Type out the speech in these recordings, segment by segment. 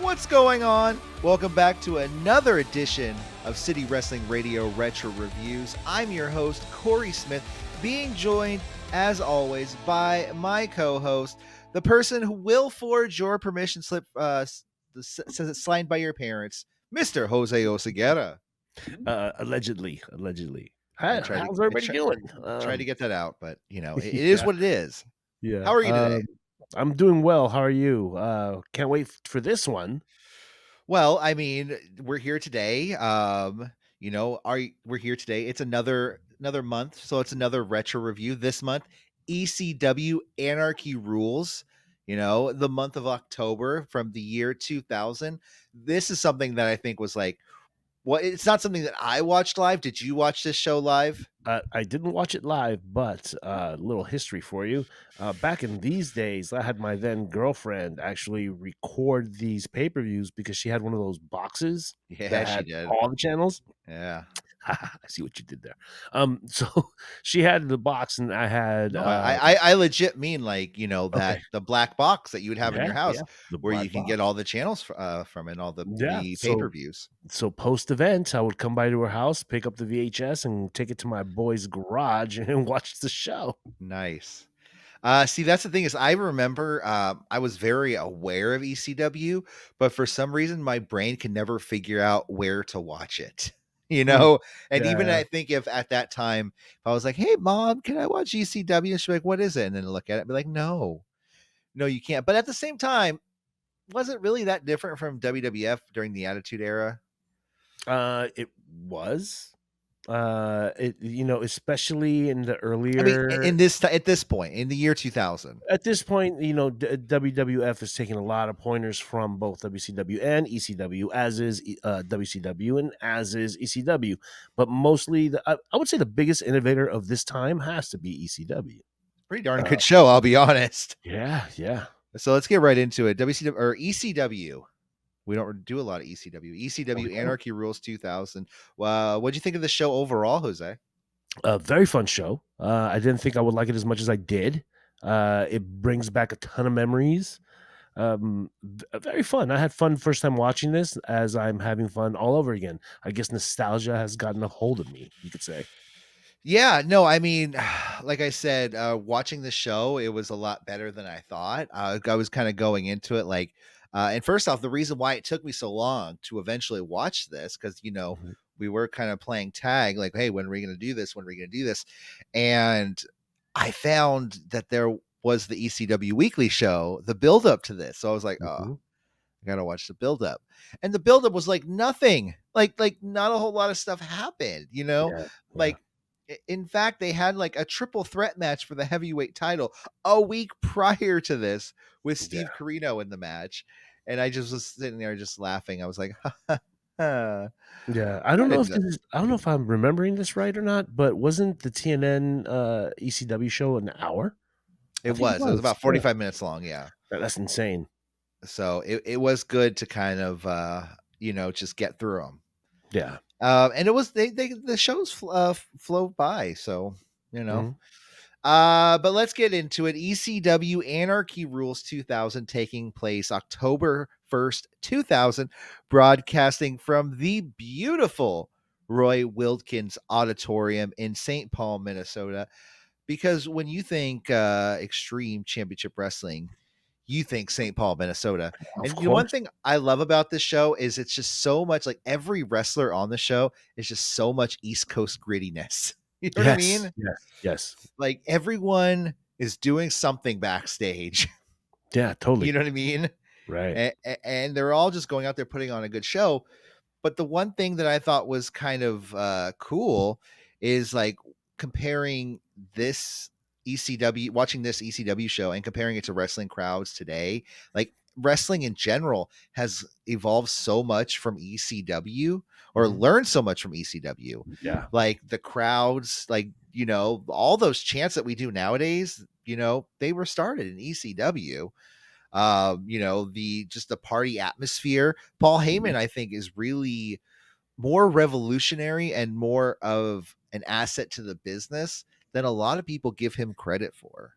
What's going on? Welcome back to another edition of City Wrestling Radio Retro Reviews. I'm your host, Corey Smith, being joined, as always, by my co-host, the person who will forge your permission slip, says it's signed by your parents, Mr. Jose Oseguera. Allegedly. How's I everybody doing? Try to get that out, but, you know, it is what it is. Yeah. How are you today? I'm doing well. How are you? Can't wait for this one. Well, I mean, we're here today. We're here today. It's another month, so it's another retro review this month. ECW Anarchy Rulz. You know, the month of October from the year 2000. This is something that I think was like, well, it's not something that I watched live. Did you watch this show live? I didn't watch it live, but a little history for you. Back in these days, I had my then girlfriend actually record these pay-per-views because she had one of those boxes Yeah, that she had did. all the channels. Yeah. I see what you did there. So she had the box, and I had. No, I legit mean like, you know, that Okay. the black box that you would have in your house where you can box. get all the channels from and all the pay-per-views. So post event, I would come by to her house, pick up the VHS, and take it to my boy's garage and watch the show. Nice. See, that's the thing is I remember I was very aware of ECW, but for some reason my brain can never figure out where to watch it. You know, and even I think if at that time if I was like, "Hey, mom, can I watch ECW?" And she's like, "What is it?" And then look at it and be like, "No, you can't." But at the same time, was it really that different from WWF during the Attitude Era? It was. Especially in the earlier. I mean, at this point in the year 2000. At this point, WWF is taking a lot of pointers from both WCW and ECW, as is WCW and as is ECW. But mostly, I would say the biggest innovator of this time has to be ECW. Pretty darn good show, I'll be honest. Yeah. So let's get right into it. WCW or ECW. We don't do a lot of ECW. ECW Anarchy Rulz 2000. What'd you think of the show overall, Jose? A very fun show. I didn't think I would like it as much as I did. It brings back a ton of memories. Very fun. I had fun first time watching this, as I'm having fun all over again. I guess nostalgia has gotten a hold of me, you could say. Yeah, no, I mean, like I said, watching the show, it was a lot better than I thought. I was kind of going into it like, and first off, the reason why it took me so long to eventually watch this, because, you know, we were kind of playing tag, like, hey, when are we going to do this? When are we going to do this? And I found that there was the ECW Weekly show, the build up to this. So I was like, oh, I got to watch the build up. And the build up was like nothing, like not a whole lot of stuff happened, you know, like, in fact, they had like a triple threat match for the heavyweight title a week prior to this with Steve Corino in the match. And I just was sitting there just laughing. I was like, yeah, I don't know if I'm remembering this right or not, but wasn't the TNN ECW show an hour? It was about 45 minutes long. Yeah. That's insane. So it was good to kind of, just get through them. Yeah. And it was the shows flow by, so you know. But let's get into it. ECW Anarchy Rulz 2000, taking place October 1st, 2000, broadcasting from the beautiful Roy Wilkins Auditorium in St. Paul, Minnesota. Because when you think Extreme Championship Wrestling, you think St. Paul, Minnesota. And the one thing I love about this show is it's just so much like every wrestler on the show is just so much East Coast grittiness. You know what I mean? Yes. Like everyone is doing something backstage. Yeah, totally. You know what I mean? Right. And they're all just going out there putting on a good show. But the one thing that I thought was kind of cool is like comparing this watching this ECW show and comparing it to wrestling crowds today. Like wrestling in general has evolved so much from ECW or learned so much from ECW. Yeah. Like the crowds, like, you know, all those chants that we do nowadays, you know, they were started in ECW. The party atmosphere. Paul Heyman, I think, is really more revolutionary and more of an asset to the business than a lot of people give him credit for.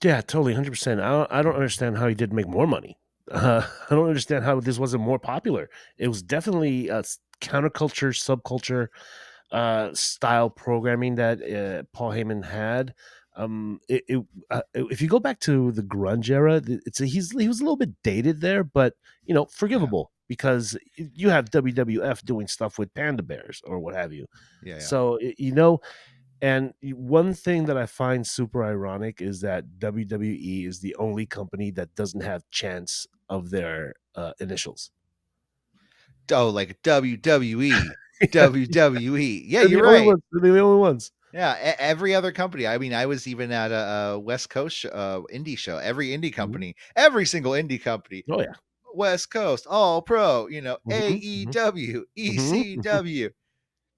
Yeah, totally, 100%. I don't understand how he didn't make more money. I don't understand how this wasn't more popular. It was definitely a counterculture, subculture style programming that Paul Heyman had. If you go back to the grunge era, he was a little bit dated there, but Yeah, forgivable because you have WWF doing stuff with panda bears or what have you. yeah, yeah. So and one thing that I find super ironic is that WWE is the only company that doesn't have chants of their initials. Oh, like WWE, WWE. Yeah, They're the you're only right. ones. They're the only ones. Yeah, every other company. I mean, I was even at a West Coast indie show. Every indie Mhm. company, every single indie company, Oh yeah. West Coast, All Pro, Mhm, mhm, AEW, mhm, mhm. ECW,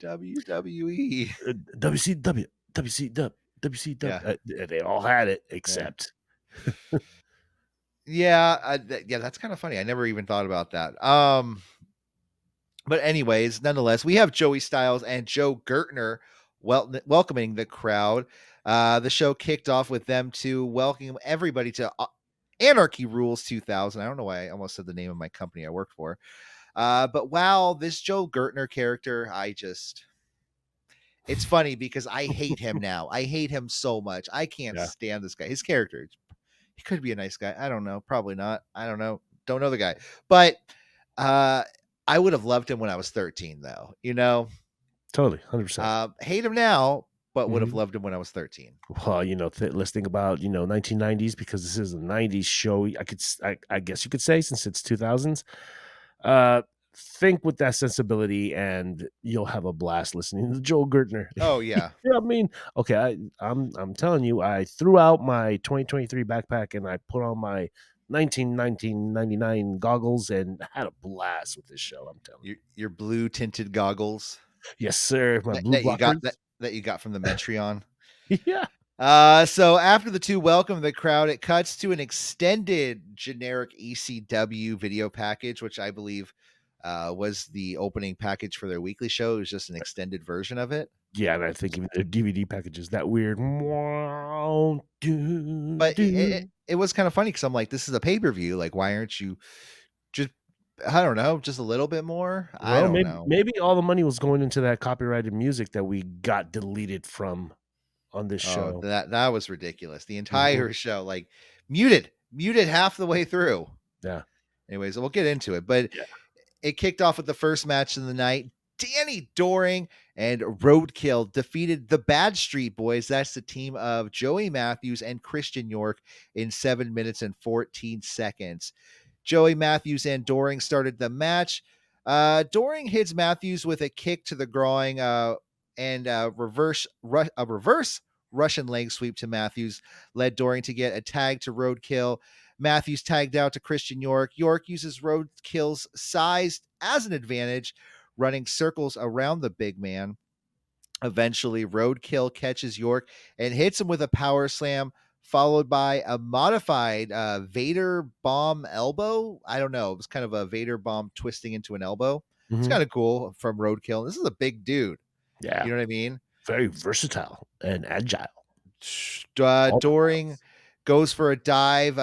WWE. WCW, WCW, WCW. Yeah, They all had it yeah, except. yeah. Yeah, that's kind of funny. I never even thought about that. But anyways, nonetheless, we have Joey Styles and Joe Gertner welcoming the crowd. The show kicked off with them to welcome everybody to Anarchy Rulz 2000. I don't know why I almost said the name of my company I worked for. But wow, this Joe Gertner character, it's funny because I hate him now. I hate him so much. I can't Yeah, stand this guy. His character, he could be a nice guy. I don't know. Probably not. I don't know. Don't know the guy. But uh I would have loved him when I was 13 though. totally, 100%. Hate him now, but would have Mhm. loved him when I was 13. Well, let's think about 1990s because this is a 90s show. I guess you could say since it's 2000s. Uh, think with that sensibility, and you'll have a blast listening to Joel Gertner. Oh yeah. Yeah, I mean, okay, I'm telling you, I threw out my 2023 backpack and I put on my 1999 goggles and had a blast with this show. I'm telling Your blue tinted goggles you, yes, sir. My that, blue that you got blockers. that you got from the Metreon. Yeah, So after the two welcome the crowd, it cuts to an extended generic ECW video package, which I believe was the opening package for their weekly show. It was just an extended version of it. yeah, and I think even the DVD package is that weird. Wow, But do. it was kind of funny because I'm like, this is a pay per view. Like, why aren't you just, I don't know, just a little bit more? I Well, don't maybe know. maybe all the money was going into that copyrighted music that we got deleted from on this Oh, show. that was ridiculous. The Mhm. entire show, like muted half the way through. Yeah, Anyways, we'll get into it. But yeah. it kicked off with the first match of the night. Danny Doring and Roadkill defeated the Bad Street Boys. That's the team of Joey Matthews and Christian York in 7 minutes and 14 seconds. Joey Matthews and Doring started the match. Doring hits Matthews with a kick to the groin and a reverse Russian leg sweep to Matthews led Doring to get a tag to Roadkill. Matthews tagged out to Christian York. York uses Roadkill's size as an advantage, running circles around the big man. Eventually, Roadkill catches York and hits him with a power slam, followed by a modified Vader bomb elbow. I don't know. It was kind of a Vader bomb twisting into an elbow. It's Mhm. kind of cool from Roadkill. This is a big dude. Yeah, You know what I mean? very versatile and agile. All the Doring miles. goes for a dive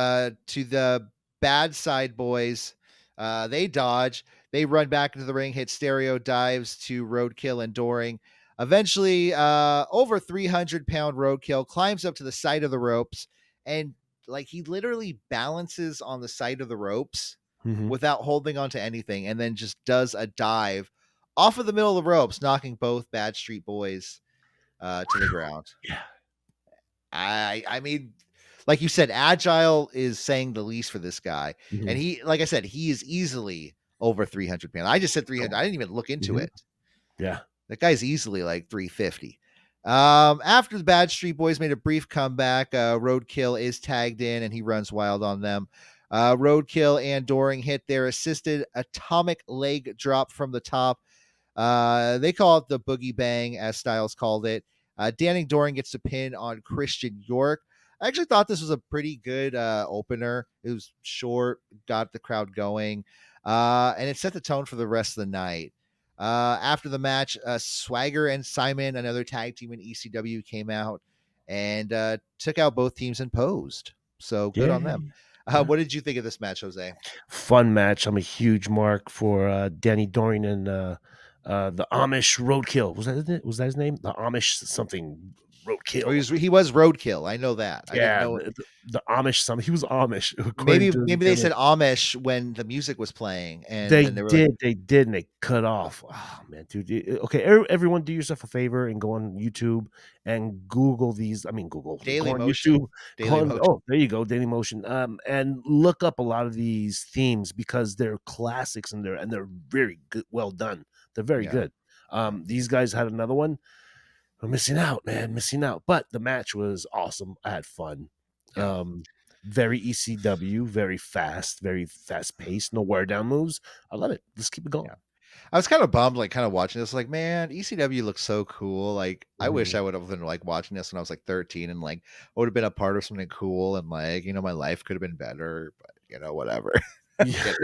to the bad side boys. They dodge. They run back into the ring, hit stereo dives to Roadkill and Doring. Eventually, over 300-pound Roadkill climbs up to the side of the ropes and like he literally balances on the side of the ropes Mhm. without holding onto anything and then just does a dive off of the middle of the ropes, knocking both Bad Street Boys to the ground. Yeah. I mean, like you said, agile is saying the least for this guy. And Mhm. he, like I said, he is easily over 300 pounds. I just said 300. Oh, I didn't even look into mhm. it. Yeah. That guy's easily like 350. After the Bad Street Boys made a brief comeback, Roadkill is tagged in and he runs wild on them. Roadkill and Doring hit their assisted atomic leg drop from the top. They call it the Boogie Bang, as Styles called it. Danny Doring gets a pin on Christian York. I actually thought this was a pretty good opener. It was short, got the crowd going, and it set the tone for the rest of the night. After the match, Swagger and Simon, another tag team in ECW, came out and took out both teams and posed. So good on Yeah. them. What did you think of this match, Jose? Fun match. I'm a huge mark for Danny Doring and the Amish Roadkill. Was that his name? The Amish something Oh, Roadkill. he was Roadkill. I know that. I didn't Yeah, know. the Amish. He was Amish according Maybe to the they gimmick. said Amish when the music was playing, and They then they were like, did, and they cut off. Oh man, dude. Okay, everyone, do yourself a favor and go on YouTube and Google these. I mean, go Daily on Motion. YouTube. Go Daily on. Motion. Oh, there you go, Daily Motion. And look up a lot of these themes because they're classics and they're very good, well done. They're very Yeah. good. These guys had another one. I'm missing out, man, missing out. But the match was awesome. I had fun. Yeah. Very ECW, very fast paced, no wear down moves. I love it. Let's keep it going. Yeah. I was kind of bummed, like, kind of watching this, like, man, ECW looks so cool. Like, I wish I would have been like watching this when I was like 13, and like I would have been a part of something cool, and like, my life could have been better, but whatever. Yeah.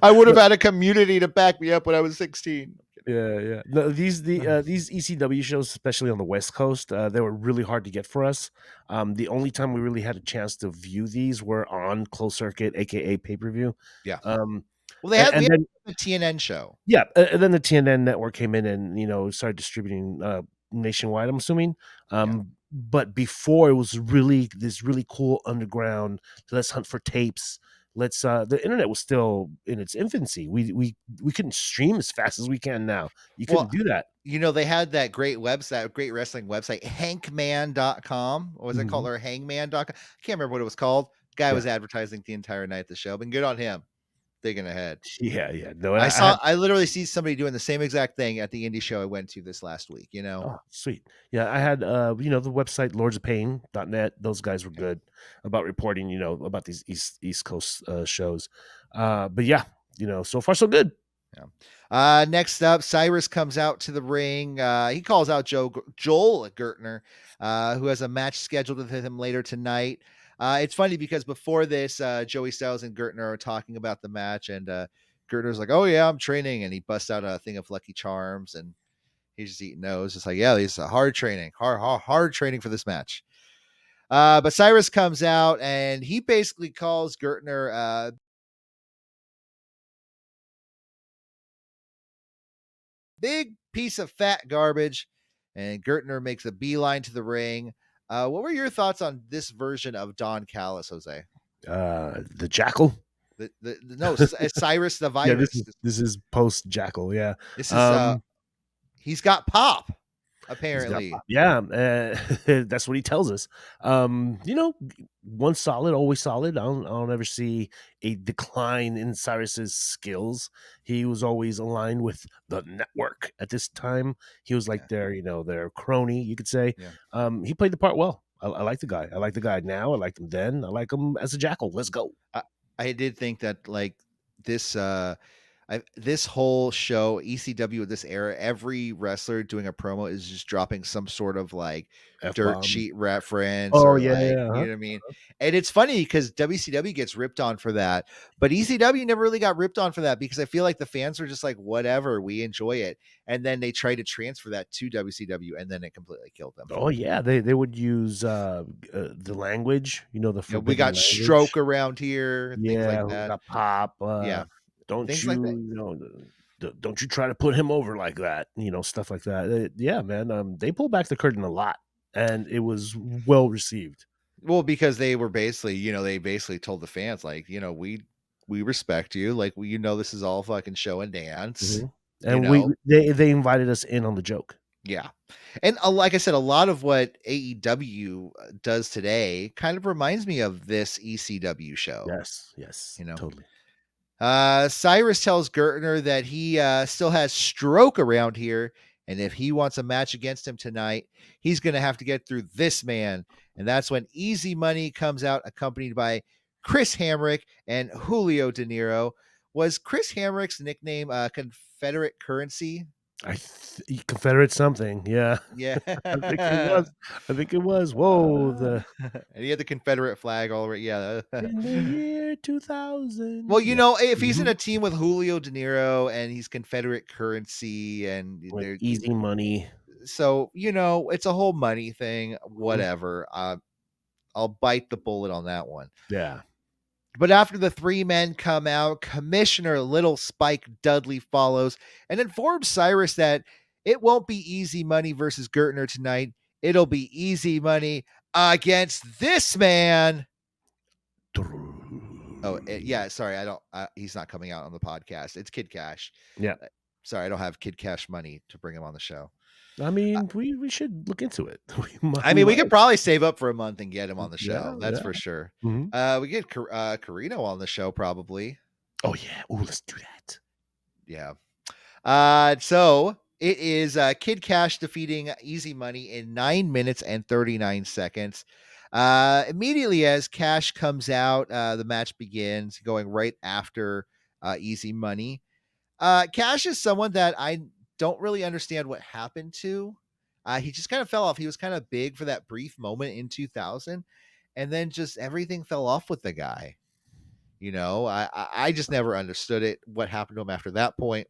I would have had a community to back me up when I was 16. Yeah. No, these ECW shows, especially on the West Coast, they were really hard to get for us. The only time we really had a chance to view these were on closed circuit, aka pay-per-view. Yeah. Um, Well, we had then the TNN show. Yeah, and then the TNN network came in and started distributing nationwide, I'm assuming. But before, it was really this really cool underground. Let's hunt for tapes. Let's the internet was still in its infancy. We couldn't stream as fast as we can now. You couldn't do that. They had that great website, great wrestling website, hankman.com. What was it called? Or hangman.com? I can't remember what it was called. Guy was advertising the entire night at the show, but good on him. Thinking ahead. Yeah. No, I literally see somebody doing the same exact thing at the indie show I went to this last week, Oh, sweet. Yeah, I had the website lordsofpain.net. Those guys were good about reporting, about these East Coast shows. But yeah, so far so good. Yeah. Next up, Cyrus comes out to the ring. He calls out Joel Gertner, who has a match scheduled with him later tonight. It's funny because before this, Joey Styles and Gertner are talking about the match, and Gertner's like, "Oh yeah, I'm training," and he busts out a thing of Lucky Charms, and he's just eating those. It's like, yeah, these are hard training for this match. But Cyrus comes out and he basically calls Gertner big piece of fat garbage, and Gertner makes a beeline to the ring. What were your thoughts on this version of Don Callis, Jose? The Jackal. No, Cyrus the Virus. Yeah, this is post Jackal. Yeah, this is he's got pop. Apparently, yeah, that's what he tells us. Once solid, always solid. I don't ever see a decline in Cyrus's skills. He was always aligned with the network at this time. He was like their crony, you could say. Yeah. He played the part well. I like the guy. I like the guy now. I liked him then. I like him as a Jackal. Let's go. I did think that like this this whole show, ECW of this era, every wrestler doing a promo is just dropping some sort of like dirt sheet reference. Oh, or yeah, like, yeah. you know what I mean? And it's funny because WCW gets ripped on for that, but ECW never really got ripped on for that because I feel like the fans were just like, whatever, we enjoy it. And then they tried to transfer that to WCW and then it completely killed them. Oh yeah, they would use the language, the we got language. stroke around here, things like that. We got pop. Yeah. Don't things you, like that. Don't you try to put him over like that, stuff like that. Yeah, man. They pulled back the curtain a lot, and it was well received. Well, because they were basically, they basically told the fans, like, we respect you, like, this is all fucking show and dance, and they invited us in on the joke. Yeah, and like I said, a lot of what AEW does today kind of reminds me of this ECW show. Yes, totally. Cyrus tells Gertner that he still has stroke around here, and if he wants a match against him tonight, he's going to have to get through this man. And that's when Easy Money comes out, accompanied by Chris Hamrick and Julio De Niro. Was Chris Hamrick's nickname Confederate Currency? Confederate something, yeah. I think it was. Whoa, and he had the Confederate flag all right. Yeah, in the year 2000. Well, if he's in a team with Julio De Niro and he's Confederate Currency and they're Easy Money, so it's a whole money thing. Whatever. I'll bite the bullet on that one. Yeah. But after the three men come out, Commissioner Little Spike Dudley follows and informs Cyrus that it won't be easy money versus Gertner tonight. It'll be easy money against this man. Oh, yeah. Sorry, I don't. He's not coming out on the podcast. It's Kid Cash. Yeah. Sorry, I don't have Kid Cash money to bring him on the show. I mean, we should look into it. We could probably save up for a month and get him on the show. That's for sure. Mm-hmm. We get Corino on the show probably. Oh yeah. Oh, let's do that. Yeah. So it is Kid Cash defeating Easy Money in 9 minutes and 39 seconds. Immediately as Cash comes out, the match begins, going right after Easy Money. Cash is someone that I don't really understand what happened to. He just kind of fell off. He was kind of big for that brief moment in 2000, and then just everything fell off with the guy. I just never understood it. What happened to him after that point?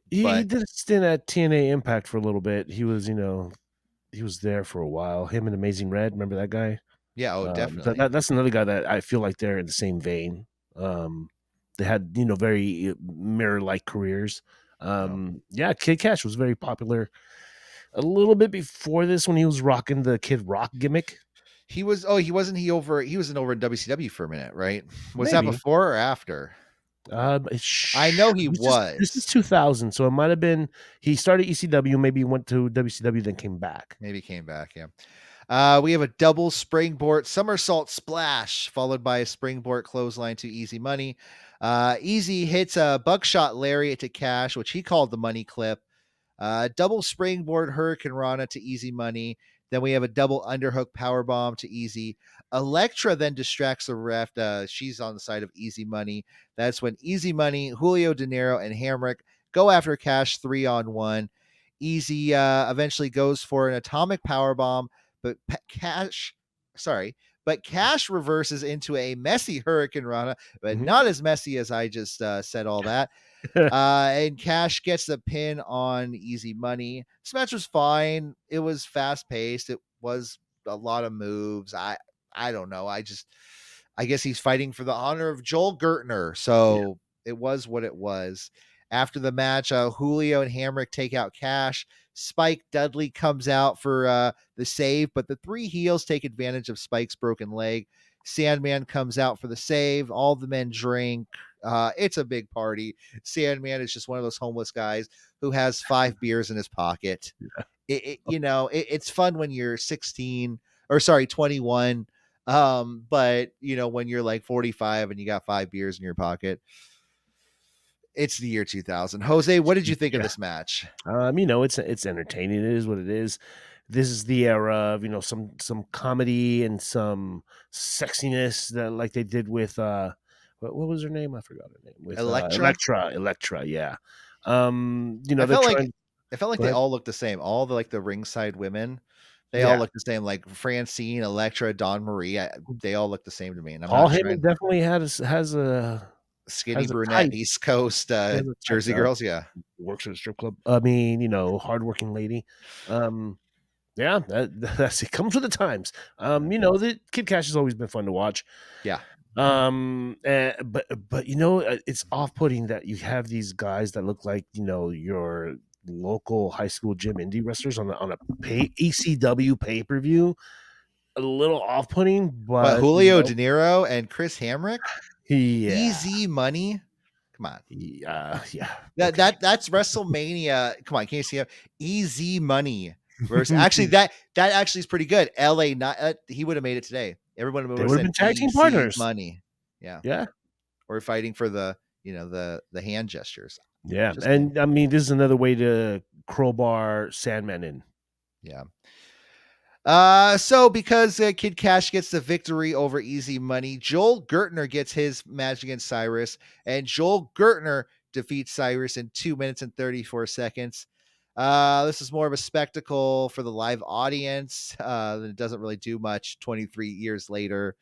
He did a stint at TNA Impact for a little bit. He was, he was there for a while. Him and Amazing Red, remember that guy? Yeah, definitely. That's another guy that I feel like they're in the same vein. They had, very mirror-like careers. Yeah, Kid Cash was very popular a little bit before this when he was rocking the Kid Rock gimmick. He was over in WCW for a minute, right? Was Maybe. that before or after? I know he was. This is 2000, so it might have been he started ECW, maybe went to WCW, then came back. Maybe came back, yeah. We have a double springboard somersault splash, followed by a springboard clothesline to Easy Money. Easy hits a buckshot lariat to Cash, which he called the money clip. Double springboard Hurricane Rana to Easy Money. Then we have a double underhook powerbomb to Easy. Elektra then distracts the ref. She's on the side of Easy Money. That's when Easy Money, Julio De Niro, and Hamrick go after Cash 3-on-1. Easy eventually goes for an atomic powerbomb, but Cash reverses into a messy Hurricane Rana, but not as messy as I just said all that. And Cash gets the pin on Easy Money. This match was fine. It was fast paced. It was a lot of moves. I don't know. I guess he's fighting for the honor of Joel Gertner. So It was what it was. After the match, Julio and Hamrick take out Cash. Spike Dudley comes out for the save, but the three heels take advantage of Spike's broken leg. Sandman comes out for the save. All the men drink. It's a big party. Sandman is just one of those homeless guys who has 5 beers in his pocket. Yeah. It's fun when you're 21. But when you're like 45 and you got 5 beers in your pocket, it's the year 2000. Jose, what did you think of this match? It's entertaining. It is what it is. This is the era of, some comedy and some sexiness that like they did with what was her name? I forgot her name. With Elektra, yeah. It felt like they all looked the same. All the ringside women, they all look the same. Like Francine, Elektra, Dawn Marie, they all look the same to me. And Paul Heyman definitely has a skinny brunette East Coast Jersey girls, works at a strip club. I mean, hardworking lady. Yeah, that's it. Comes with the times. The Kid Cash has always been fun to watch. Yeah. But it's off-putting that you have these guys that look like your local high school gym indie wrestlers on a ECW pay-per-view. A little off-putting, but Julio De Niro and Chris Hamrick, Easy Money. Come on. Yeah. That's WrestleMania. Come on, can you see it? Easy Money versus actually that actually is pretty good. LA, not he would have made it today. Everyone would have been tag team partners. Money. Yeah. Or fighting for the the hand gestures. Yeah. And I mean, this is another way to crowbar Sandman in. Yeah. So because Kid Cash gets the victory over Easy Money, Joel Gertner gets his match against Cyrus, and Joel Gertner defeats Cyrus in 2 minutes and 34 seconds. This is more of a spectacle for the live audience. It doesn't really do much 23 years later.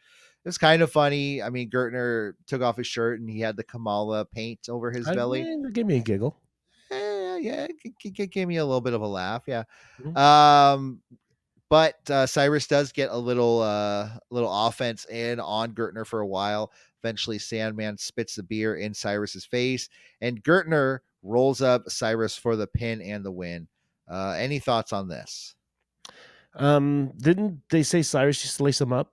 It was kind of funny. I mean, Gertner took off his shirt and he had the Kamala paint over his belly. Give me a giggle. Yeah, it gave me a little bit of a laugh. Yeah. Mm-hmm. But Cyrus does get a little offense in on Gertner for a while, Eventually, Sandman spits the beer in Cyrus's face, and Gertner rolls up Cyrus for the pin and the win. Any thoughts on this? Didn't they say Cyrus used to lace him up?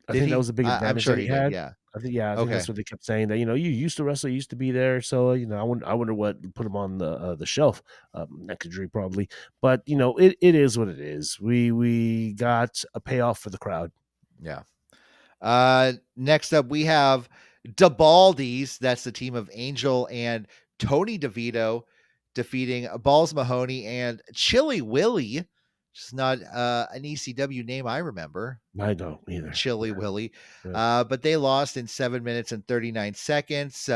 I Did think that he? was a big I'm advantage sure that he he did. had. Yeah. I think Okay. that's what they kept saying, that you used to wrestle, you used to be there. So I wonder what put him on the shelf. Neck injury probably, but it is what it is. We got a payoff for the crowd. Yeah. Next up, we have DeBaldies. That's the team of Angel and Tony DeVito defeating Balls Mahoney and Chile Willie. Which is not an ECW name I remember. I don't either. Chili Willie. Yeah. But they lost in 7 minutes and 39 seconds.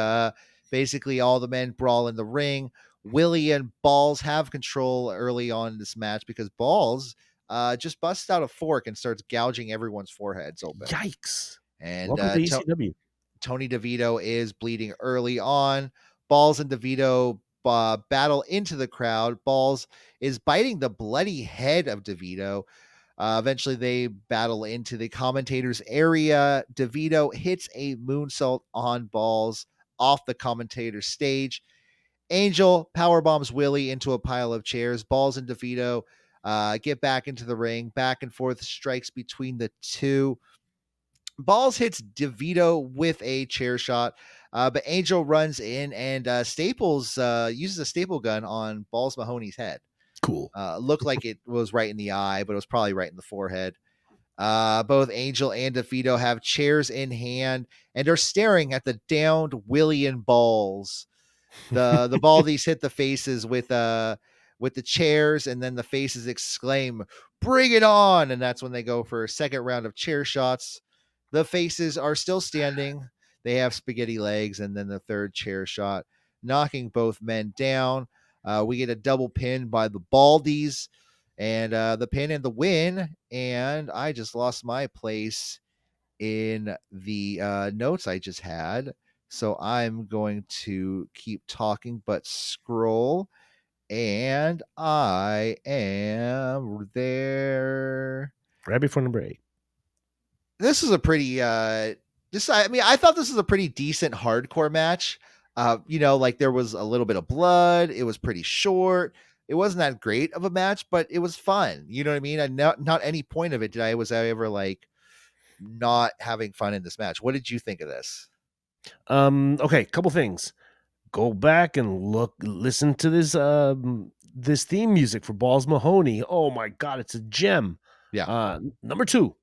Basically, all the men brawl in the ring. Willie and Balls have control early on in this match because Balls just busts out a fork and starts gouging everyone's foreheads open. Yikes! And Welcome to ECW. Tony DeVito is bleeding early on. Balls and DeVito battle into the crowd. Balls is biting the bloody head of DeVito. Eventually, they battle into the commentators' area. DeVito hits a moonsault on Balls off the commentator stage. Angel powerbombs Willie into a pile of chairs. Balls and DeVito get back into the ring. Back and forth strikes between the two. Balls hits DeVito with a chair shot, but Angel runs in and Staples uses a staple gun on Balls Mahoney's head. Cool. Looked like it was right in the eye, but it was probably right in the forehead. Both Angel and DeVito have chairs in hand and are staring at the downed Willie and Balls. The Baldies hit the faces with the chairs, and then the faces exclaim, "Bring it on!" And that's when they go for a second round of chair shots. The faces are still standing. They have spaghetti legs, and then the third chair shot, knocking both men down. We get a double pin by the Baldies, and the pin and the win. And I just lost my place in the notes I just had. So I'm going to keep talking, but scroll. And I am there. Right before number 8. This is a pretty I thought this was a pretty decent hardcore match. Like there was a little bit of blood. It was pretty short. It wasn't that great of a match, but it was fun. You know what I mean? And not any point of it was I ever like not having fun in this match. What did you think of this? Okay, couple things. Go back and listen to this theme music for Balls Mahoney. Oh my god, it's a gem. Yeah. Number 2,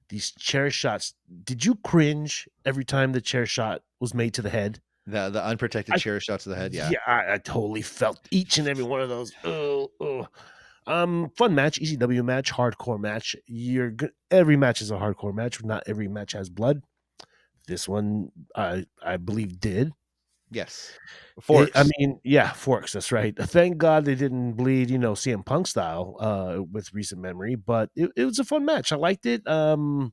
these chair shots. Did you cringe every time the chair shot was made to the head? The unprotected chair shots to the head. Yeah. Yeah, I totally felt each and every one of those. Fun match, ECW match, hardcore match. Every match is a hardcore match. Not every match has blood. This one, I believe, did. Yes. Forks. Forks. That's right. Thank God they didn't bleed, CM Punk style with recent memory. But it was a fun match. I liked it. Balls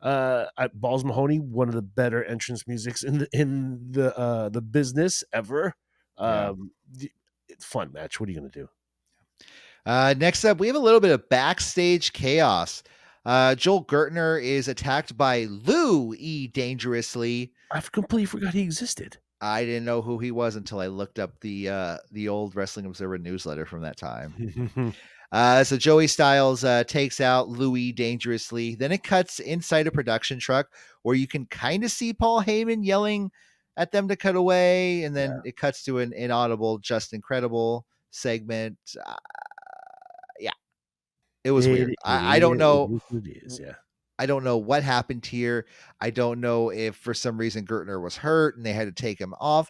Mahoney, one of the better entrance musics in the business ever. Fun match. What are you gonna do? Next up, we have a little bit of backstage chaos. Joel Gertner is attacked by Louie dangerously. I completely forgot he existed. I didn't know who he was until I looked up the old Wrestling Observer newsletter from that time. So Joey Styles takes out Louie dangerously. Then it cuts inside a production truck where you can kind of see Paul Heyman yelling at them to cut away, and then it cuts to an inaudible Just Incredible segment. It was weird. I don't know. It is, yeah. I don't know what happened here. I don't know if for some reason Gertner was hurt and they had to take him off,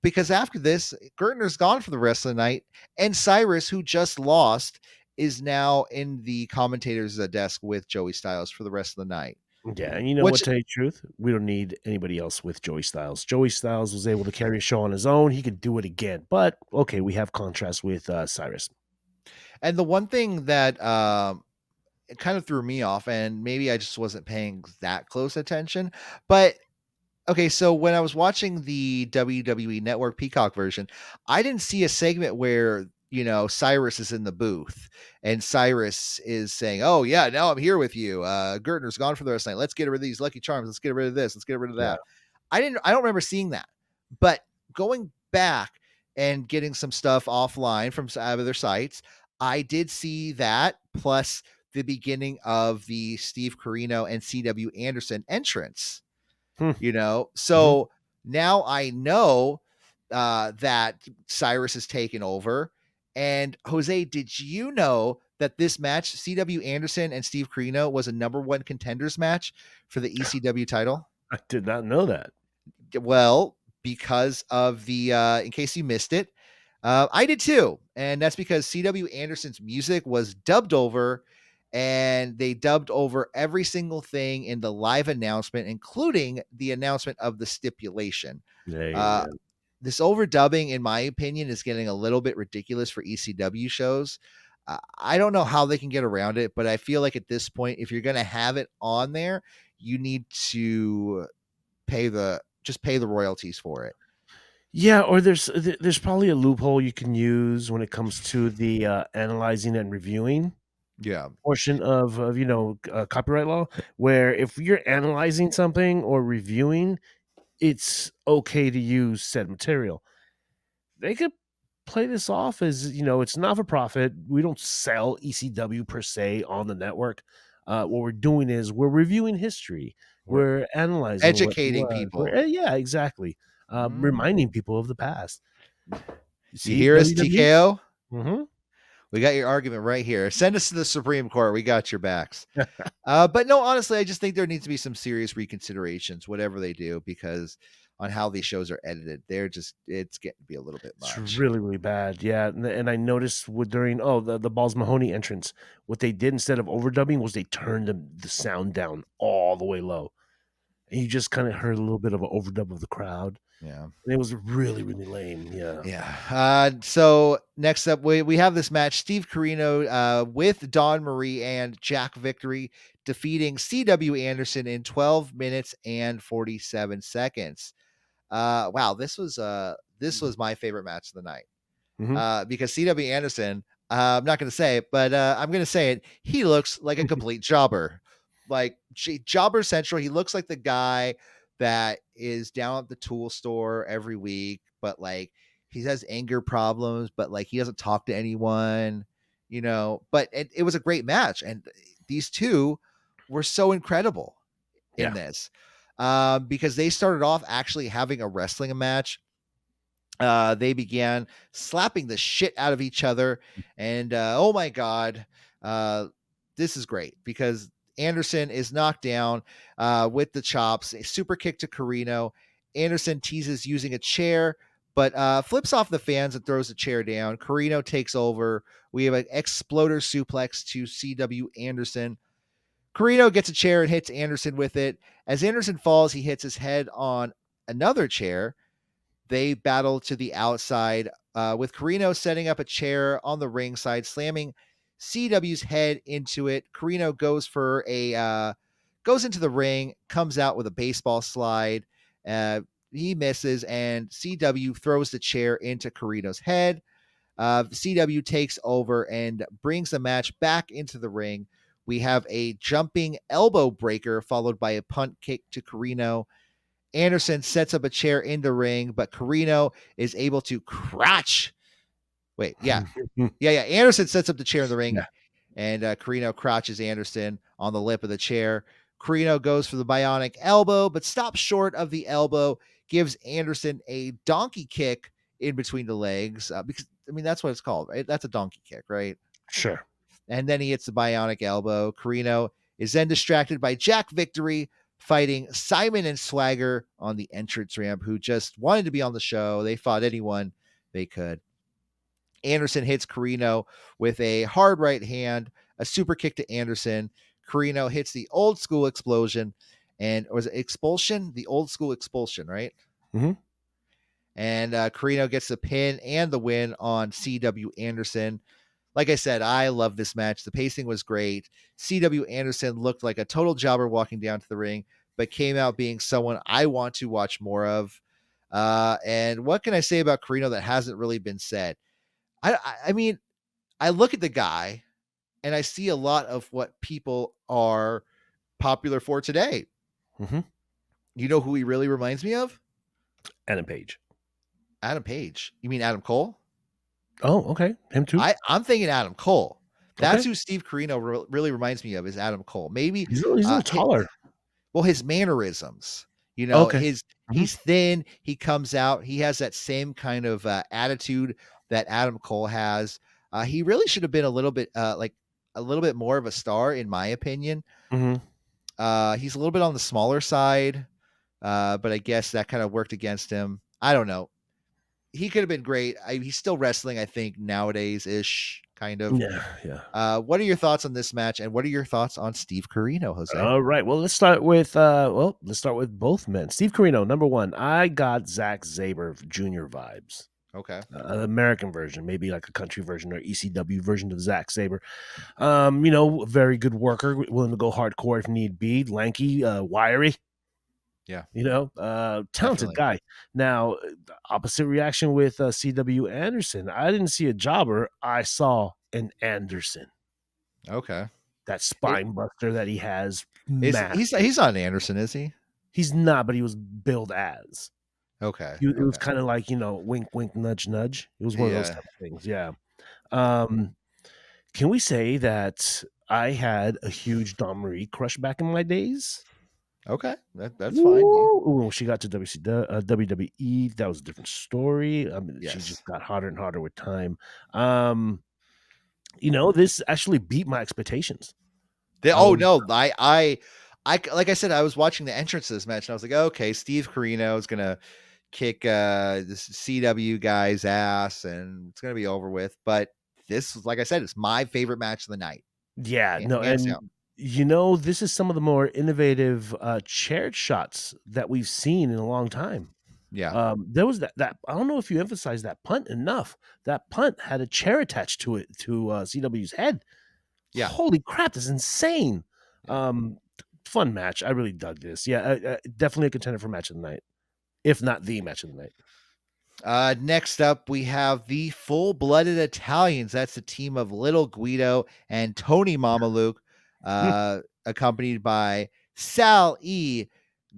because after this, Gertner's gone for the rest of the night, and Cyrus, who just lost, is now in the commentator's desk with Joey Styles for the rest of the night. Yeah, and what, to tell you the truth, we don't need anybody else with Joey Styles. Joey Styles was able to carry a show on his own. He could do it again. But, okay, we have contrast with Cyrus. And the one thing that it kind of threw me off, and maybe I just wasn't paying that close attention, but okay, so when I was watching the WWE Network Peacock version, I didn't see a segment where Cyrus is in the booth and Cyrus is saying, "Oh yeah, now I'm here with you. Gertner's gone for the rest of the night. Let's get rid of these Lucky Charms. Let's get rid of this. Let's get rid of Yeah. that." I don't remember seeing that, but going back and getting some stuff offline from other sites, I did see that plus the beginning of the Steve Corino and CW Anderson entrance, Hmm. So now I know that Cyrus has taken over. And Jose, did you know that this match, CW Anderson and Steve Corino, was a #1 contenders match for the ECW title? I did not know that. Well, because of the in case you missed it, I did too, and that's because CW Anderson's music was dubbed over, and they dubbed over every single thing in the live announcement, including the announcement of the stipulation. Yeah. This overdubbing, in my opinion, is getting a little bit ridiculous for ECW shows. I don't know how they can get around it, but I feel like at this point, if you're going to have it on there, you need to pay the royalties for it. Yeah, or there's probably a loophole you can use when it comes to the analyzing and reviewing Yeah. portion of copyright law, where if you're analyzing something or reviewing, it's okay to use said material. They could play this off as it's not for profit. We don't sell ECW per se on the network. What we're doing is we're reviewing history. We're analyzing what Educating was. people. Yeah, exactly. Reminding people of the past. You hear us, TKO? Mm-hmm. We got your argument right here. Send us to the Supreme Court. We got your backs. But no, honestly, I just think there needs to be some serious reconsiderations, whatever they do, because on how these shows are edited, it's getting to be a little bit much. It's really, really bad. Yeah. And I noticed during the Balls Mahoney entrance, what they did instead of overdubbing was they turned the sound down all the way low. And you just kind of heard a little bit of an overdub of the crowd. Yeah. And it was really, really lame. Yeah. Yeah. So next up, we have this match, Steve Corino with Dawn Marie and Jack Victory defeating CW Anderson in 12 minutes and 47 seconds. Wow, this was my favorite match of the night. Because CW Anderson, I'm not going to say it, but I'm going to say it. He looks like a complete jobber, like jobber central. He looks like the guy that is down at the tool store every week, but like he has anger problems, but like he doesn't talk to anyone, but it was a great match. And these two were so incredible in this because they started off actually having a wrestling match. They began slapping the shit out of each other. And oh my God, this is great because Anderson is knocked down with the chops, a super kick to Corino. Anderson teases using a chair, but flips off the fans and throws the chair down. Corino takes over. We have an exploder suplex to CW Anderson. Corino gets a chair and hits Anderson with it. As Anderson falls, he hits his head on another chair. They battle to the outside with Corino setting up a chair on the ringside, slamming CW's head into it. Corino goes into the ring, comes out with a baseball slide. He misses, and CW throws the chair into Corino's head. CW takes over and brings the match back into the ring. We have a jumping elbow breaker followed by a punt kick to Corino. Anderson sets up a chair in the ring, but Corino is able to crotch. Anderson sets up the chair in the ring, and Corino crotches Anderson on the lip of the chair. Corino goes for the bionic elbow, but stops short of the elbow, gives Anderson a donkey kick in between the legs, because, I mean, that's what it's called, right? That's a donkey kick, right? Sure. And then he hits the bionic elbow. Corino is then distracted by Jack Victory, fighting Simon and Swagger on the entrance ramp, who just wanted to be on the show. They fought anyone they could. Anderson hits Corino with a hard right hand, a super kick to Anderson. Corino hits the old school explosion, and was it expulsion? The old school expulsion, right? Mm-hmm. And Corino gets the pin and the win on CW Anderson. Like I said, I love this match. The pacing was great. CW Anderson looked like a total jobber walking down to the ring, but came out being someone I want to watch more of. And what can I say about Corino that hasn't really been said? I mean, I look at the guy and I see a lot of what people are popular for today. Mm-hmm. You know who he really reminds me of? Adam Page. Adam Page. You mean Adam Cole? Oh, okay. Him too. I'm thinking Adam Cole. That's Okay. who Steve Corino really reminds me of, is Adam Cole. Maybe He's a little taller. his mannerisms, Okay. Mm-hmm. he's thin, he comes out, he has that same kind of attitude that Adam Cole has. He really should have been a little bit a little bit more of a star, in my opinion. Mm-hmm. He's a little bit on the smaller side, but I guess that kind of worked against him. I don't know. He could have been great. He's still wrestling, I think, nowadays ish, kind of. Yeah, yeah. What are your thoughts on this match, and what are your thoughts on Steve Corino, Jose? All right. Well, let's start with both men. Steve Corino, number one. I got Zack Sabre Jr. vibes. Okay. An American version, maybe like a country version or ECW version of Zack Sabre. Very good worker, willing to go hardcore if need be, lanky, wiry. Yeah. Talented Definitely. guy. Now, opposite reaction with CW Anderson. I didn't see a jobber. I saw an Anderson. Okay. That spine buster that he has. He's not an Anderson, is he? He's not, but he was billed as. Okay. It was kind of like, wink, wink, nudge, nudge. It was one of those type of things. Yeah. Can we say that I had a huge Dawn Marie crush back in my days? Okay. That's fine. Yeah. When she got to WWE, that was a different story. I mean, Yes. She just got hotter and hotter with time. This actually beat my expectations. No, I like I said, I was watching the entrance to this match and I was like, okay, Steve Corino is gonna kick this CW guy's ass and it's gonna be over with. But this, like I said, it's my favorite match of the night. Yeah, Hands down. This is some of the more innovative chair shots that we've seen in a long time. Yeah. There was that I don't know if you emphasized that punt enough. That punt had a chair attached to it, to CW's head. Yeah. Holy crap, that's insane. Fun match. I really dug this. Yeah, definitely a contender for match of the night, if not the match of the night. Next up, we have the Full-Blooded Italians. That's the team of Little Guido and Tony Mamaluke, accompanied by Sal E.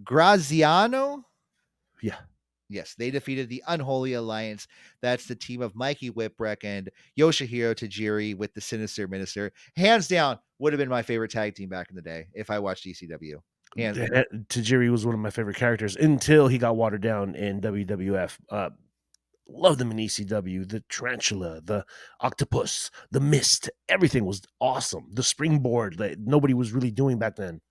Graziano. Yeah. Yes, they defeated the Unholy Alliance. That's the team of Mikey Whipwreck and Yoshihiro Tajiri with the Sinister Minister. Hands down, would have been my favorite tag team back in the day if I watched ECW. Tajiri was one of my favorite characters until he got watered down in WWF. Loved them in ECW. The tarantula, the octopus, the mist, everything was awesome. The springboard that nobody was really doing back then.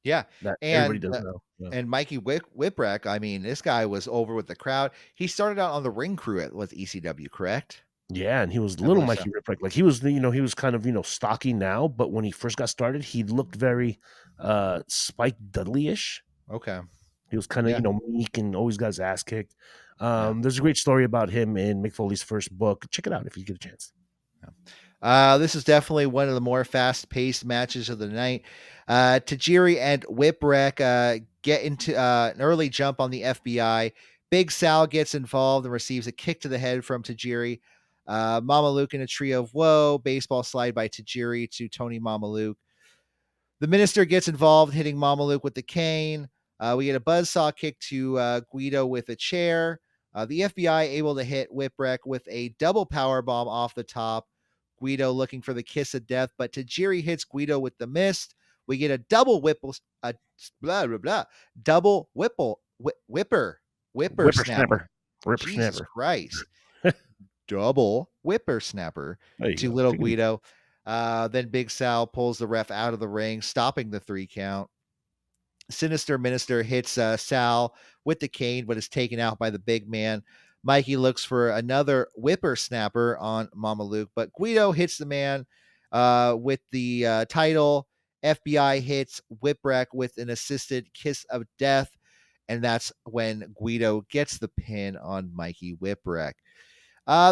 Yeah, that everybody does now. Yeah. And Mikey Whipwreck, I mean, this guy was over with the crowd. He started out on the ring crew with ECW, correct? Yeah, and he was little Mikey Whipwreck. Like he was kind of stocky now, but when he first got started, he looked very Spike Dudley-ish. Okay. He was kind of meek and always got his ass kicked. There's a great story about him in Mick Foley's first book. Check it out if you get a chance. This is definitely one of the more fast-paced matches of the night. Tajiri and Whipwreck get into an early jump on the FBI. Big Sal gets involved and receives a kick to the head from Tajiri. Mamaluke in a trio of whoa, baseball slide by Tajiri to Tony Mamaluke. The minister gets involved, hitting Mamaluke with the cane. We get a buzzsaw kick to Guido with a chair. The FBI able to hit Whipwreck with a double power bomb off the top. Guido looking for the kiss of death, but Tajiri hits Guido with the mist. We get a double double whippersnapper. Jesus Christ. Double whippersnapper to Little Guido. Then Big Sal pulls the ref out of the ring, stopping the 3 count. Sinister Minister hits Sal with the cane, but is taken out by the big man. Mikey looks for another whippersnapper on Mamaluke, but Guido hits the man with the title. FBI hits Whipwreck with an assisted kiss of death, and that's when Guido gets the pin on Mikey Whipwreck.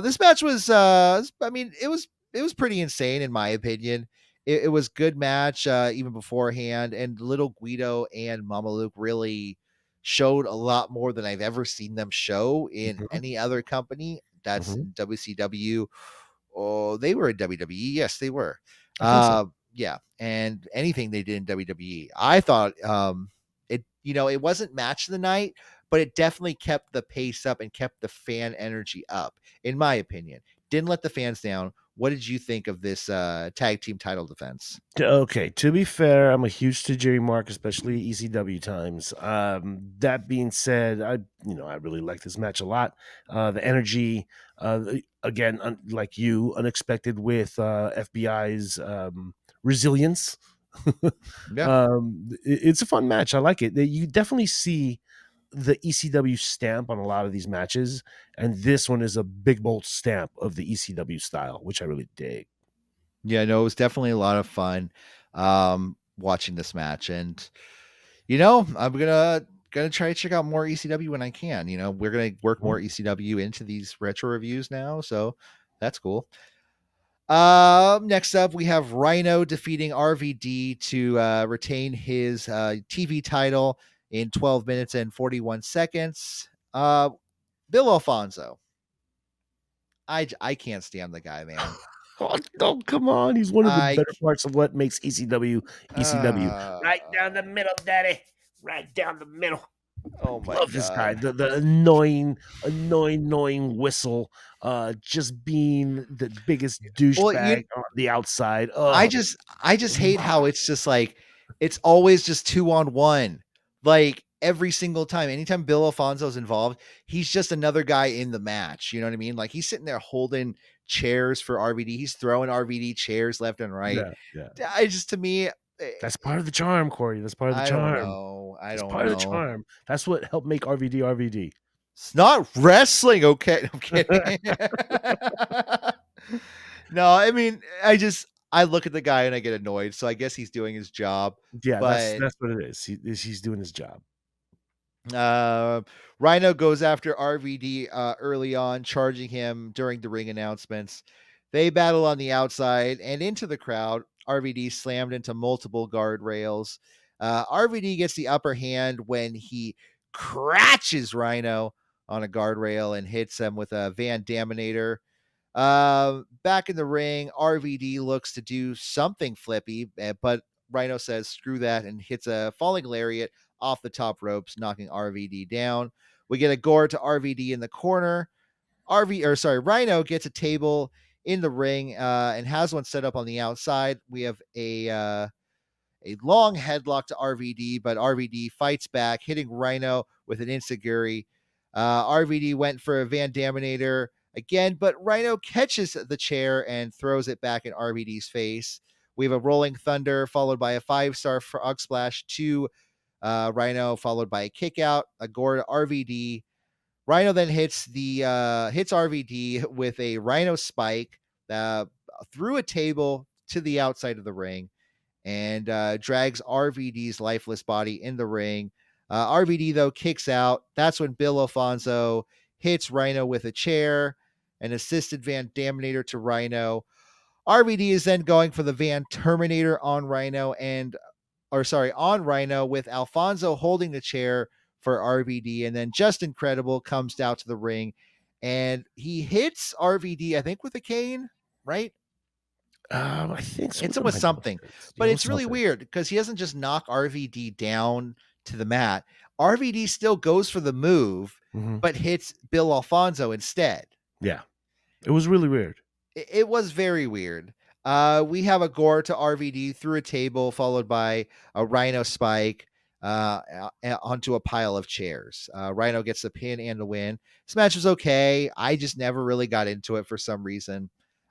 This match was, it was pretty insane in my opinion. It was good match even beforehand, and Little Guido and Mamaluke really showed a lot more than I've ever seen them show in any other company. That's Mhm. in WCW. Oh, they were in WWE. Yes, they were. I think so. Yeah, and anything they did in WWE, I thought it. It wasn't match of the night, but it definitely kept the pace up and kept the fan energy up. In my opinion, didn't let the fans down. What did you think of this tag team title defense? Okay, to be fair, I'm a huge Tajiri mark, especially ECW times. That being said, I really like this match a lot. The energy, again, like you, unexpected with FBI's resilience. Yeah. It's a fun match. I like it. You definitely see the ECW stamp on a lot of these matches, and this one is a big bold stamp of the ECW style, which I really dig. Yeah, no, it was definitely a lot of fun watching this match. And I'm gonna try to check out more ECW when I can. We're gonna work Mhm. more ECW into these retro reviews now, so that's cool. Next up we have Rhino defeating RVD to retain his TV title in 12 minutes and 41 seconds. Bill Alfonso. I can't stand the guy, man. Oh, no, come on. He's one of the I better parts of what makes ECW ECW. uh, Right down the middle, daddy. Right down the middle. oh my Love this guy. god. The annoying whistle. Just being the biggest Well, douchebag on the outside. I Oh, just I just hate how it's just like it's always just 2-on-1. Like every single time, anytime Bill Alfonso's involved, he's just another guy in the match. You know what I mean? Like he's sitting there holding chairs for RVD. He's throwing RVD chairs left and right. yeah, yeah. I just to me, That's part of the charm, Corey. That's part of the I don't charm. know. I That's don't part of the know. charm. That's what helped make RVD RVD. It's not wrestling, okay? I'm kidding. No, I mean, I look at the guy and I get annoyed. So I guess he's doing his job. Yeah, But that's what it is. He's doing his job. Uh, Rhino goes after RVD early on, charging him during the ring announcements. They battle on the outside and into the crowd. RVD slammed into multiple guardrails. RVD gets the upper hand when he crashes Rhino on a guardrail and hits him with a Van Daminator. Back in the ring, RVD looks to do something flippy, but Rhino says screw that and hits a falling lariat off the top ropes, knocking RVD down. We get a gore to RVD in the corner. Rhino gets a table in the ring and has one set up on the outside. We have a long headlock to RVD, but RVD fights back, hitting Rhino with an enziguri. RVD went for a Van Daminator again, but Rhino catches the chair and throws it back in RVD's face. We have a Rolling Thunder followed by a 5-star frog splash to Rhino, followed by a kick out, a gore to RVD. Rhino then hits RVD with a Rhino spike through a table to the outside of the ring and drags RVD's lifeless body in the ring. RVD, though, kicks out. That's when Bill Alfonso hits Rhino with a chair, an assisted Van Daminator to Rhino. RVD is then going for the Van Terminator on Rhino on Rhino with Alfonso holding the chair for RVD. And then Just Incredible comes down to the ring and he hits RVD, I think, with a cane, right? I think so. Hits him with something, Yeah, but with it's really something. weird because he doesn't just knock RVD down to the mat. RVD still goes for the move, Mhm. but hits Bill Alfonso instead. Yeah, it was really weird. It was very weird. We have a gore to RVD through a table, followed by a Rhino spike onto a pile of chairs. Rhino gets the pin and the win. This match was okay. I just never really got into it for some reason.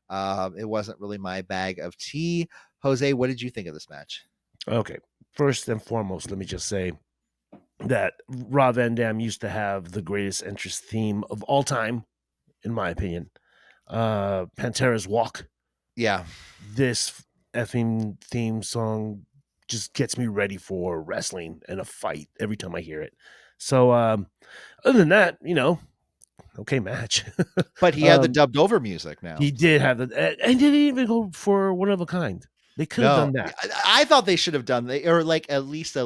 It wasn't really my bag of tea. Jose, what did you think of this match? Okay, first and foremost, let me just say that Rob Van Dam used to have the greatest entrance theme of all time, in my opinion. Pantera's Walk. Yeah. This effing theme song just gets me ready for wrestling and a fight every time I hear it. So, other than that, okay match. But he had the dubbed over music now. He did have the, and didn't even go for one of a kind. They could have No, done that. I thought they should have done or like at least a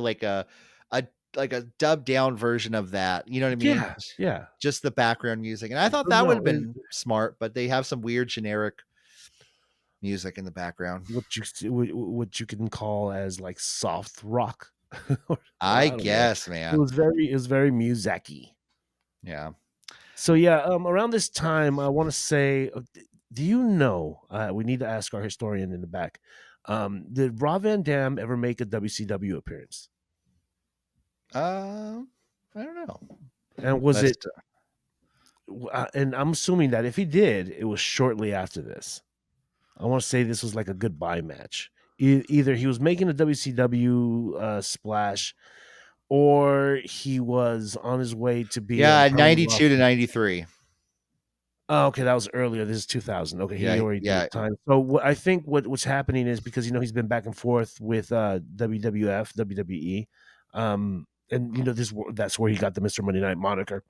dubbed down version of that. You know what I mean? Yeah. Just the background music. And I thought that would No, have been smart, but they have some weird generic music in the background. What you can call as like soft rock. I don't know. guess, It man. was very music-y. Yeah. So yeah, around this time, I want to say, do you know? We need to ask our historian in the back. Did Rob Van Dam ever make a WCW appearance? I don't know. And was it? And I'm assuming that if he did, it was shortly after this. I want to say this was like a goodbye match. Either he was making a WCW splash, or he was on his way to be 92 to 93. Oh, okay, that was earlier. This is 2000. Okay, he already did time. So I think what's happening is because he's been back and forth with WWF, WWE, and that's where he got the Mr. Monday Night moniker.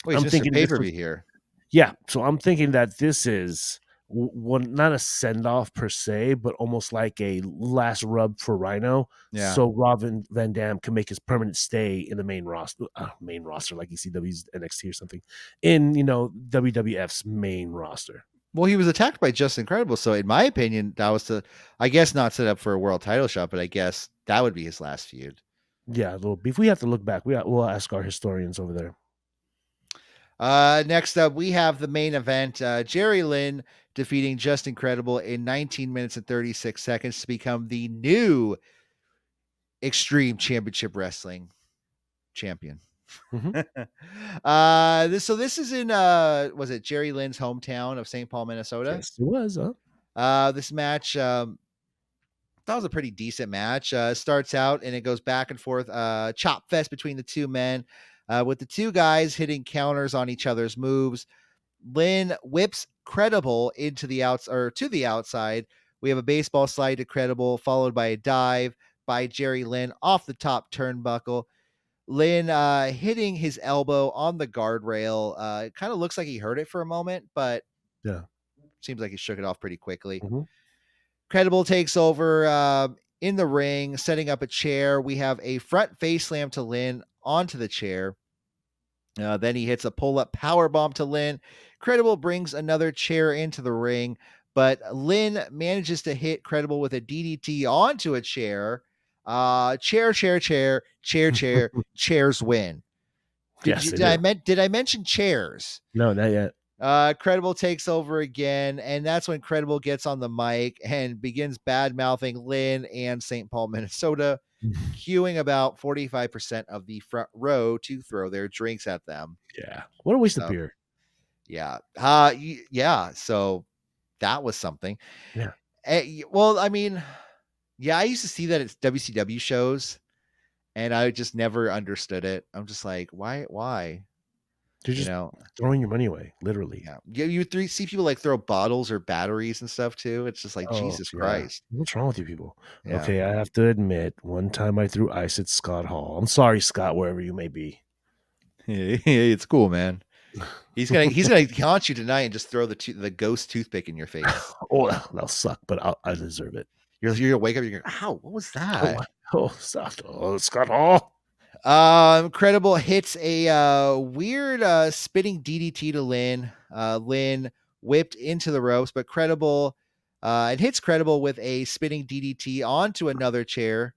Wait, I'm thinking pay-per-view here. Yeah, so I'm thinking that this is not a send-off per se, but almost like a last rub for Rhino. Yeah. So Rob Van Dam can make his permanent stay in the main roster like ECW's NXT or something, in WWF's main roster. Well, he was attacked by Just Incredible, so in my opinion, that was I guess not set up for a world title shot, but I guess that would be his last feud. Yeah, a little beef. We have to look back. We'll ask our historians over there. Next up, we have the main event. Jerry Lynn defeating Just Incredible in 19 minutes and 36 seconds to become the new Extreme Championship Wrestling champion. Mm-hmm. This is in was it Jerry Lynn's hometown of St. Paul, Minnesota? Yes, it was. Huh? This match, that was a pretty decent match. Starts out and it goes back and forth. Chop fest between the two men. With the two guys hitting counters on each other's moves. Lynn whips Credible into the to the outside. We have a baseball slide to Credible, followed by a dive by Jerry Lynn off the top turnbuckle. Lynn hitting his elbow on the guardrail. It kind of looks like he hurt it for a moment, but yeah, seems like he shook it off pretty quickly. Mm-hmm. Credible takes over in the ring, setting up a chair. We have a front face slam to Lynn onto the chair. Then he hits a pull-up power bomb to Lynn. Credible brings another chair into the ring, but Lynn manages to hit Credible with a DDT onto a chair. Chairs win. Did I mention chairs? No, not yet. Credible takes over again, and that's when Credible gets on the mic and begins bad-mouthing Lynn and St. Paul, Minnesota, cueing about 45% of the front row to throw their drinks at them. Yeah. What a waste of beer. Yeah. Yeah. So that was something. Yeah. Well, I mean, yeah, I used to see that at WCW shows, and I just never understood it. I'm just like, why? They're just throwing your money away, literally. Yeah. You see people like throw bottles or batteries and stuff too. It's just like, Jesus Christ. What's wrong with you people? Yeah. Okay, I have to admit, one time I threw ice at Scott Hall. I'm sorry, Scott, wherever you may be. It's cool, man. He's gonna haunt you tonight and just throw the ghost toothpick in your face. Oh, that'll suck, but I deserve it. You're gonna wake up. You're gonna, ow! What was that? Scott Hall. Credible hits a weird spinning DDT to Lynn. Lynn whipped into the ropes, but Credible it hits Credible with a spinning DDT onto another chair.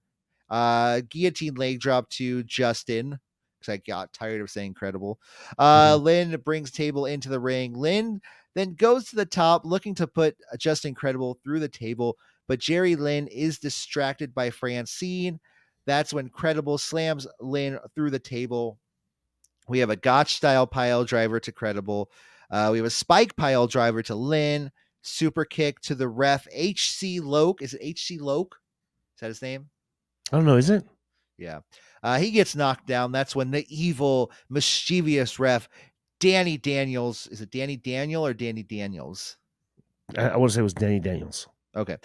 Guillotine leg drop to Justin, because I got tired of saying Credible. Lynn brings table into the ring. Lynn then goes to the top, looking to put Justin Credible through the table, but Jerry Lynn is distracted by Francine. That's when Credible slams Lynn through the table. We have a Gotch-style pile driver to Credible. We have a spike pile driver to Lynn. Super kick to the ref, H.C. Loke. Is it H.C. Loke? Is that his name? I don't know. Is it? Yeah. He gets knocked down. That's when the evil, mischievous ref, Danny Daniels. Is it Danny Daniel or Danny Daniels? I want to say it was Danny Daniels. Okay.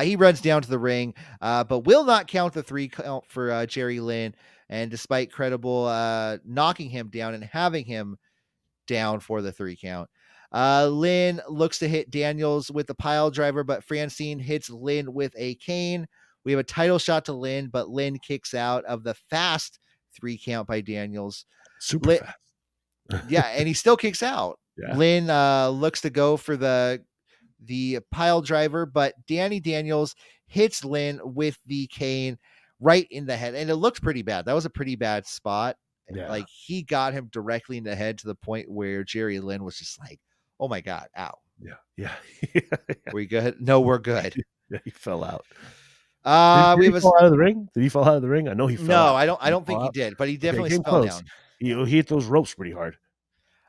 He runs down to the ring, but will not count the 3 count for Jerry Lynn. And despite Credible knocking him down and having him down for the 3 count, Lynn looks to hit Daniels with the pile driver, but Francine hits Lynn with a cane. We have a title shot to Lynn, but Lynn kicks out of the fast 3 count by Daniels. Super fast. Yeah, and he still kicks out. Yeah. Lynn looks to go for the pile driver, but Danny Daniels hits Lynn with the cane right in the head, and it looked pretty bad. That was a pretty bad spot. Yeah. Like, he got him directly in the head to the point where Jerry Lynn was just like, "Oh my god, ow." Yeah. We good? No, we're good. Yeah, he fell out. We Did he have fall out of the ring? Did he fall out of the ring? I know he fell out. No, I don't think he did, but he definitely came fell close. down. He hit those ropes pretty hard.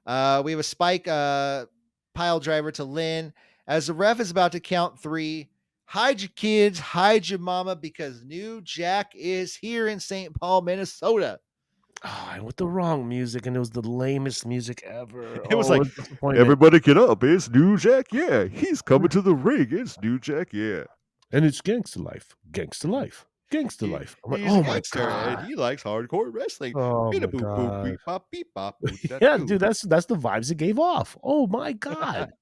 We have a spike pile driver to Lynn as the ref is about to count 3. Hide your kids, hide your mama, because New Jack is here in St. Paul, Minnesota. Oh, and with the wrong music, and it was the lamest music ever. It was like, everybody get up. It's New Jack. Yeah, he's coming to the ring. It's New Jack. Yeah. And it's gangster life. Gangster life. Gangster life. I'm like, he's oh a my gangster, God. and he likes hardcore wrestling. Oh my Beep, boop, God. beep, bop, beep, bop, boop, da, Yeah, doo. dude, that's the vibes it gave off. Oh my God.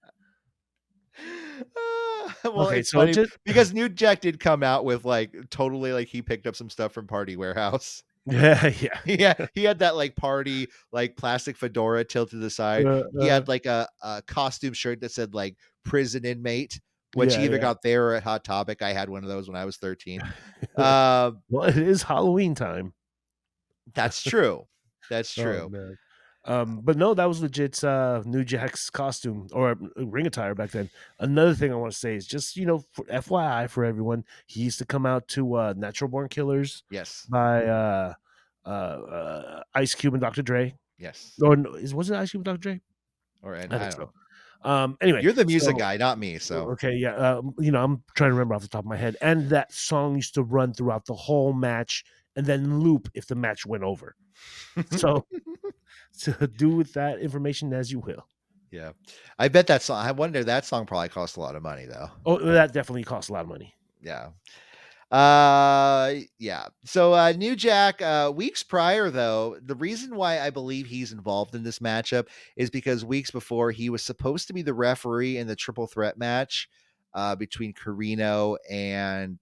Well, Okay, it's so funny just because New Jack did come out with like totally like he picked up some stuff from Party Warehouse. yeah. He had that like party like plastic fedora tilted to the side. He had like a costume shirt that said like prison inmate, which he either got there or at Hot Topic. I had one of those when I was 13. Well, it is Halloween time. That's true. That's true. Oh, man. But no, that was legit New Jack's costume or ring attire back then. Another thing I want to say is just, for FYI for everyone, he used to come out to Natural Born Killers. Yes. By Ice Cube and Dr. Dre. Yes. Or was it Ice Cube and Dr. Dre? Or I don't know. Anyway, you're the music guy, not me. So okay, yeah. I'm trying to remember off the top of my head. And that song used to run throughout the whole match and then loop if the match went over. So do with that information as you will. Yeah. I bet that song, I wonder, that song probably cost a lot of money though. Oh, that definitely costs a lot of money. Yeah. Yeah. So New Jack, weeks prior though, the reason why I believe he's involved in this matchup is because weeks before he was supposed to be the referee in the triple threat match between Corino and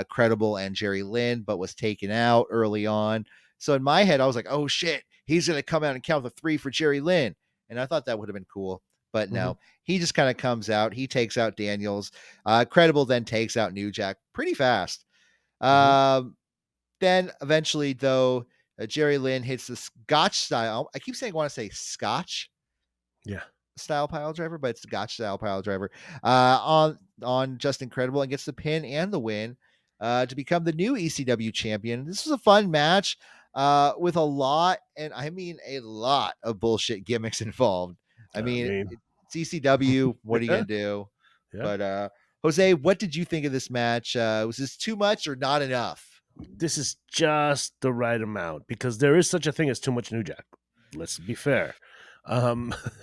Credible and Jerry Lynn, but was taken out early on. So in my head, I was like, oh shit, he's going to come out and count the 3 for Jerry Lynn. And I thought that would have been cool, but no, he just kind of comes out. He takes out Daniels. Credible then takes out New Jack pretty fast. Then eventually, though, Jerry Lynn hits the Scotch style. I keep saying I want to say Scotch. Yeah. Style pile driver, but it's the Gotch style pile driver on Justin Credible and gets the pin and the win to become the new ECW champion. This was a fun match with a lot, and I mean a lot of bullshit gimmicks involved. I mean it's ECW. What are you gonna do? Yeah. But Jose, what did you think of this match? Was this too much or not enough? This is just the right amount because there is such a thing as too much New Jack. Let's be fair.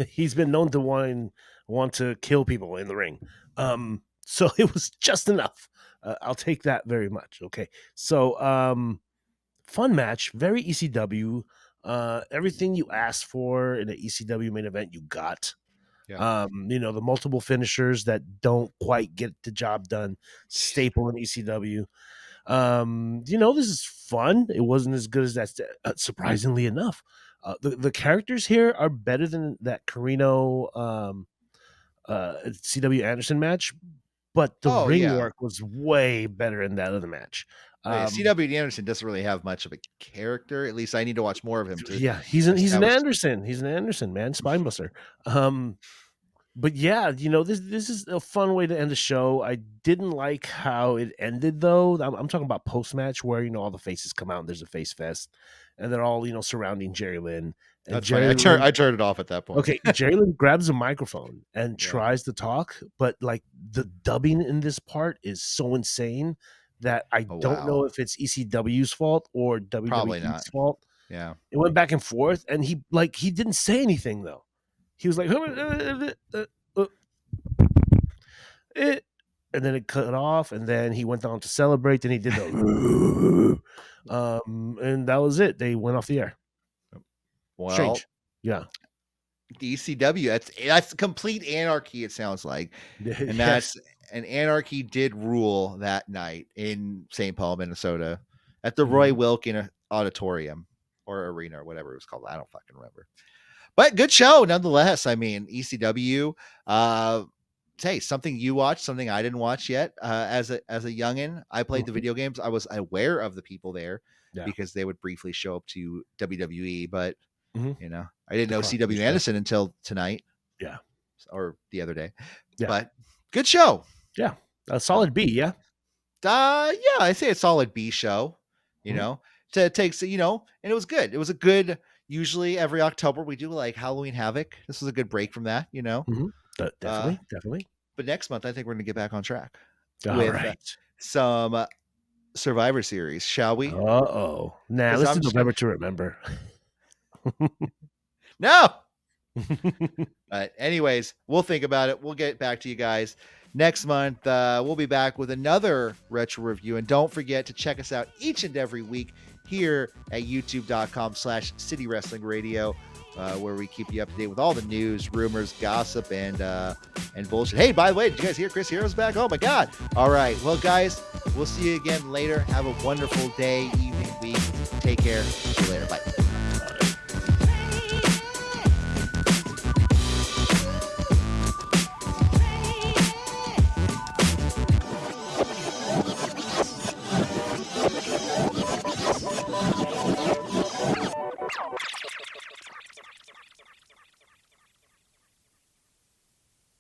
He's been known to want to kill people in the ring. So it was just enough. I'll take that very much. Okay. So, fun match, very ECW. Everything you asked for in an ECW main event, you got. Yeah. The multiple finishers that don't quite get the job done, staple in ECW. This is fun. It wasn't as good as that, surprisingly enough. The characters here are better than that Corino CW Anderson match, but the ring work was way better in that other match. CW Anderson doesn't really have much of a character. At least I need to watch more of him. He's an Anderson. He's an Anderson, man, spinebuster. But yeah, this is a fun way to end the show. I didn't like how it ended, though. I'm talking about post match where all the faces come out and there's a face fest, and they're all surrounding Jerry Lynn. And that's Jerry funny. I turned it off at that point. Okay, Jerry Lynn grabs a microphone and tries to talk, but like the dubbing in this part is so insane that I don't know if it's ECW's fault or WWE's fault. Yeah, it went back and forth, and he didn't say anything though. He was like, and then it cut off, and then he went on to celebrate. Then he did the, and that was it. They went off the air. Well, strange. Yeah. ECW, that's complete anarchy. It sounds like, and and anarchy did rule that night in St. Paul, Minnesota, at the Roy Wilk auditorium or arena or whatever it was called. I don't fucking remember. But good show nonetheless. I mean, ECW. Hey, something you watched, something I didn't watch yet. As a youngin, I played the video games. I was aware of the people there because they would briefly show up to WWE, but you know, I didn't know CW Anderson until tonight. Yeah, or the other day. Yeah, but good show. Yeah, a solid B. Yeah. Yeah, I say a solid B show. You know, it takes, you know, and it was good. It was a good. Usually every October we do like Halloween Havoc. This was a good break from that, you know. Definitely. But next month I think we're gonna get back on track with some Survivor Series, shall we? Now this is November to remember. No. But anyways, we'll think about it. We'll get back to you guys next month. We'll be back with another retro review, and don't forget to check us out each and every week here at youtube.com/CityWrestlingRadio, where we keep you up to date with all the news, rumors, gossip, and bullshit. Hey, by the way, did you guys hear Chris Hero's back? Oh my God. All right. Well, guys, we'll see you again later. Have a wonderful day, evening, week. Take care. See you later. Bye.